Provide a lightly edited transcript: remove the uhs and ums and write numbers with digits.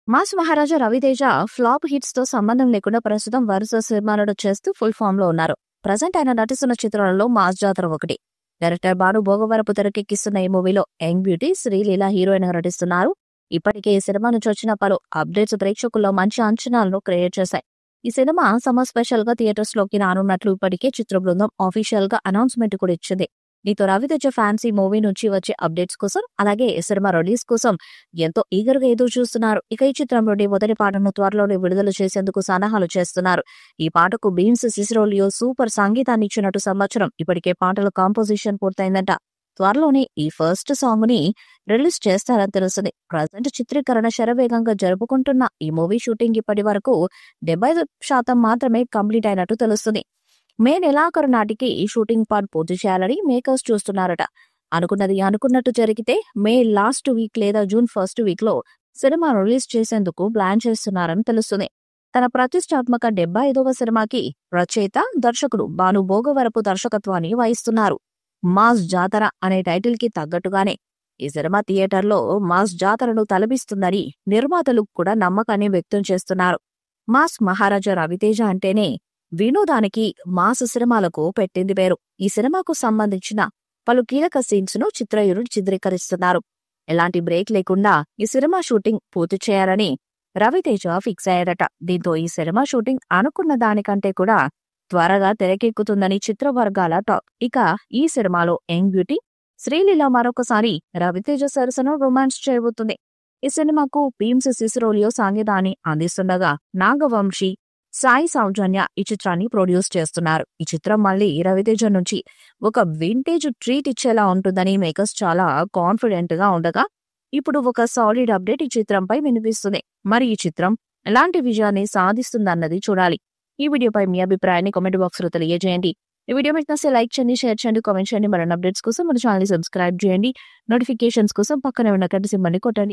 Mass మహారాజా Raviteja flop hits తో సంబంధం లేకుండా ప్రస్తుతం వరుస సినిమాలను చేస్తూ ఫుల్ ఫామ్ లో ఉన్నారు. ప్రజెంట్ ఆయన నటిస్తున్న చిత్రాలలో మాస్ జాతర ఒకటి. డైరెక్టర్ బాను భోగవరపు తెరకెక్కిస్తున్న ఈ మూవీలో యంగ్ బ్యూటీ శ్రీలీల హీరోయిన్ గా నటిస్తున్నారు. ఇప్పటికే ఈ సినిమా నుంచి వచ్చిన పలు అప్డేట్స్ ప్రేక్షకుల్లో మంచి అంచనాలను క్రియేట్ చేశాయి. ఈ సినిమా సమ్మర్ స్పెషల్ గా థియేటర్స్ లోకి రానున్నట్లు ఇప్పటికే చిత్ర బృందం ఆఫీషియల్ గా అనౌన్స్మెంట్ కూడా ఇచ్చింది. దీంతో రవితేజ ఫ్యాన్స్ ఈ మూవీ నుంచి వచ్చే అప్డేట్స్ కోసం అలాగే ఈ సినిమా రిలీజ్ కోసం ఎంతో ఈగర్ గా ఎదురు చూస్తున్నారు. ఇక ఈ చిత్రంలోని మొదటి పాటను త్వరలోనే విడుదల చేసేందుకు సన్నాహాలు చేస్తున్నారు. ఈ పాటకు బీన్స్ సిసిరోలియో సూపర్ సంగీతాన్ని ఇచ్చినట్టు సమాచారం. ఇప్పటికే పాటల కాంపోజిషన్ పూర్తయిందంట. త్వరలోనే ఈ ఫస్ట్ సాంగ్ ని రిలీజ్ చేస్తారని తెలుస్తుంది. ప్రజెంట్ చిత్రీకరణ శరవేగంగా జరుపుకుంటున్న ఈ మూవీ షూటింగ్ ఇప్పటి వరకు 75% మాత్రమే కంప్లీట్ అయినట్టు తెలుస్తుంది. మే నెలాఖరు నాటికి ఈ షూటింగ్ పార్ట్ పూర్తి చేయాలని మేకర్స్ చూస్తున్నారట. అనుకున్నది అనుకున్నట్టు జరిగితే మే లాస్ట్ వీక్ లేదా జూన్ ఫస్ట్ వీక్ లో సినిమా రిలీజ్ చేసేందుకు ప్లాన్ చేస్తున్నారని తెలుస్తుంది. తన ప్రతిష్టాత్మక 75వ సినిమాకి రచయిత, దర్శకుడు బాను భోగవరపు దర్శకత్వాన్ని వహిస్తున్నారు. మాస్ జాతర అనే టైటిల్ కి తగ్గట్టుగానే ఈ సినిమా థియేటర్లో మాస్ జాతరను తలపిస్తుందని నిర్మాతలు కూడా నమ్మకాన్ని వ్యక్తం చేస్తున్నారు. మాస్ మహారాజా రవితేజ అంటేనే వినోదానికి, మాస్ సినిమాలకు పెట్టింది పేరు. ఈ సినిమాకు సంబంధించిన పలు కీలక సీన్స్ ను చిత్ర యూనిట్ చిత్రీకరిస్తున్నారు. ఎలాంటి బ్రేక్ లేకుండా ఈ సినిమా షూటింగ్ పూర్తి చేయాలని రవితేజ ఫిక్స్ అయ్యారట. దీంతో ఈ సినిమా షూటింగ్ అనుకున్న దానికంటే కూడా త్వరగా తెరకెక్కుతుందని చిత్ర వర్గాల టాక్. ఇక ఈ సినిమాలో యంగ్ బ్యూటీ శ్రీలీల మరొకసారి రవితేజ సరసను రొమాన్స్ చేయబోతుంది. ఈ సినిమాకు భీమ్స్ సిసిరోలియో సంగీతాన్ని అందిస్తుండగా నాగవంశీ, సాయి సౌజన్య ఈ చిత్రాన్ని ప్రొడ్యూస్ చేస్తున్నారు. ఈ చిత్రం మళ్ళీ రవితేజ నుంచి ఒక వింటేజ్ ట్రీట్ ఇచ్చేలా ఉంటుందని మేకర్స్ చాలా కాన్ఫిడెంట్ గా ఉండగా ఇప్పుడు ఒక సాలిడ్ అప్డేట్ ఈ చిత్రంపై వినిపిస్తుంది. మరి ఈ చిత్రం ఎలాంటి విజయాన్ని సాధిస్తుందన్నది చూడాలి. ఈ వీడియోపై మీ అభిప్రాయాన్ని కామెంట్ బాక్స్ లో తెలియజేయండి. ఈ వీడియో మీకు నచ్చితే లైక్ చేయండి, షేర్ చేయండి, కామెంట్ చేయండి. మరిన్ని అప్డేట్స్ కోసం మన ఛానల్ ని సబ్స్క్రైబ్ చేయండి. నోటిఫికేషన్స్ కోసం పక్కనే ఉన్న గంట సింబల్ ని కొట్టండి.